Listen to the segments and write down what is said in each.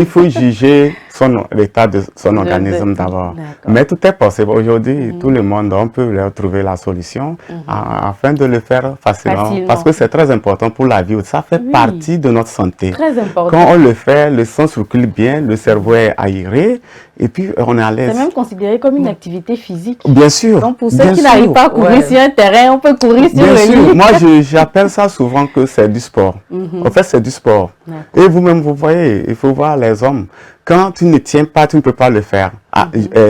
Il faut juger l'état de son organisme d'abord. Mais tout est possible. Aujourd'hui, tout le monde, on peut leur trouver la solution afin de le faire facilement. Parce que c'est très important pour la vie. Ça fait partie de notre santé. Très important. Quand on le fait, le sang circule bien, le cerveau est aéré et puis on est à l'aise. C'est même considéré comme une activité physique. Bien sûr. Donc pour ceux qui n'arrivent pas à courir sur un terrain, on peut courir sur le lit. Moi, j'appelle ça souvent que c'est du sport. En fait, c'est du sport. Et vous-même, vous voyez, il faut voir les hommes. Quand tu ne tiens pas, tu ne peux pas le faire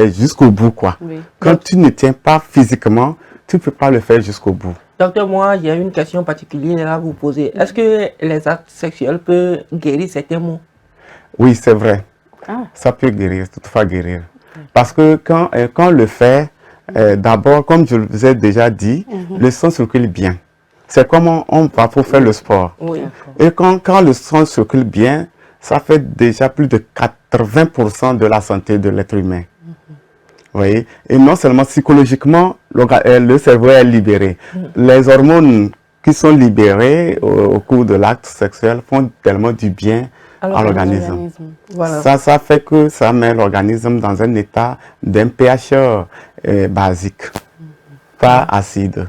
jusqu'au bout, quoi. Quand tu ne tiens pas physiquement, tu ne peux pas le faire jusqu'au bout. Docteur, moi, il y a une question particulière à vous poser. Est-ce que les actes sexuels peuvent guérir certains maux? Oui, c'est vrai. Ça peut guérir, toutefois guérir. Parce que quand on le fait, d'abord, comme je vous ai déjà dit, le sang circule bien. C'est comme on va pour faire le sport. Et quand le sang circule bien, ça fait déjà plus de 80% de la santé de l'être humain. Vous voyez? Et non seulement psychologiquement, le cerveau est libéré. Les hormones qui sont libérées au cours de l'acte sexuel font tellement du bien à l'organisme. Voilà. Ça fait que ça met l'organisme dans un état d'un pH basique, pas acide.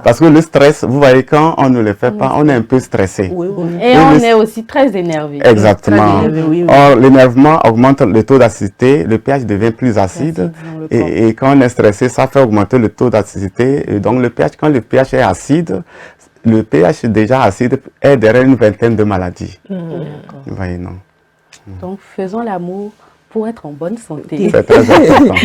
Parce que le stress, vous voyez, quand on ne le fait pas, on est un peu stressé. Et on est aussi très énervé. Exactement. Or, l'énervement augmente le taux d'acidité, le pH devient plus acide. Et quand on est stressé, ça fait augmenter le taux d'acidité. Et donc, le pH, quand le pH est acide, le pH déjà acide est derrière une vingtaine de maladies. Vous voyez, non? Donc, faisons l'amour pour être en bonne santé. C'est très important.